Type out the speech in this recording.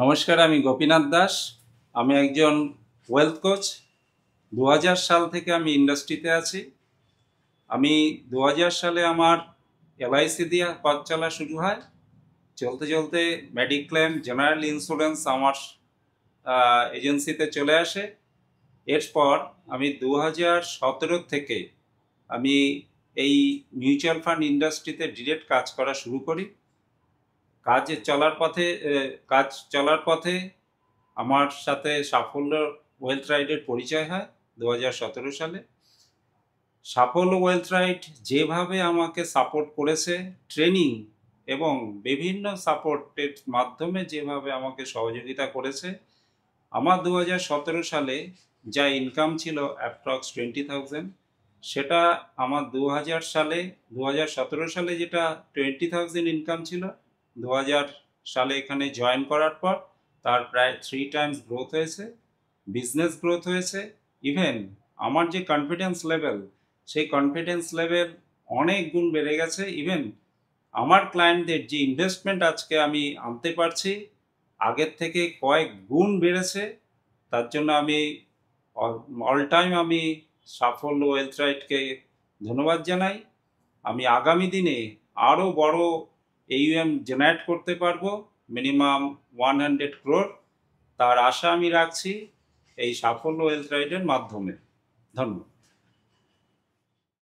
নমস্কার, আমি গোপীনাথ দাস। আমি একজন ওয়েলথ কোচ। 2000 সাল থেকে আমি ইন্ডাস্ট্রিতে আছি। আমি 2000 সালে আমার এলআইসি দিয়ে পথ চলা শুরু হয়। চলতে চলতে মেডিক্লেম, জেনারেল ইন্স্যুরেন্স আমার এজেন্সিতে চলে আসে। এরপর আমি 2017 থেকে আমি এই মিউচুয়াল ফান্ড ইন্ডাস্ট্রিতে ডিরেক্ট কাজ করা শুরু করি। কাজ চলার পথে আমার সাথে সাফল্য ওয়েলথ রাইডের পরিচয় হয় 2017 সালে। সাফল্য ওয়েলথ রাইড যেভাবে আমাকে সাপোর্ট করেছে, ট্রেনিং এবং বিভিন্ন সাপোর্টের মাধ্যমে যেভাবে আমাকে সহযোগিতা করেছে, আমার 2017 সালে যা ইনকাম ছিল অ্যাপ্রক্স 20,000, সেটা আমার 2017 সালে যেটা 20,000 ইনকাম ছিল, 2000 সালে এখানে জয়েন করার পর তার প্রায় 3 টাইমস গ্রোথ হয়েছে, বিজনেস গ্রোথ হয়েছে। ইভেন আমার যে কনফিডেন্স লেভেল, সেই কনফিডেন্স লেভেল অনেক গুণ বেড়ে গেছে। ইভেন আমার ক্লায়েন্টদের যে ইনভেস্টমেন্ট আজকে আমি আনতে পারছি, আগের থেকে কয়েক গুণ বেড়েছে। তার জন্য আমি অল টাইম আমি সাফল্য ওয়েলথ রাইটকে ধন্যবাদ জানাই। আমি আগামী দিনে আরও বড় AUM জেনারেট করতে পারবো, মিনিমাম 100 crore। তার আশা আমি রাখছি এই সাফল্য ওয়েলথ রাইডের মাধ্যমে। ধন্যবাদ।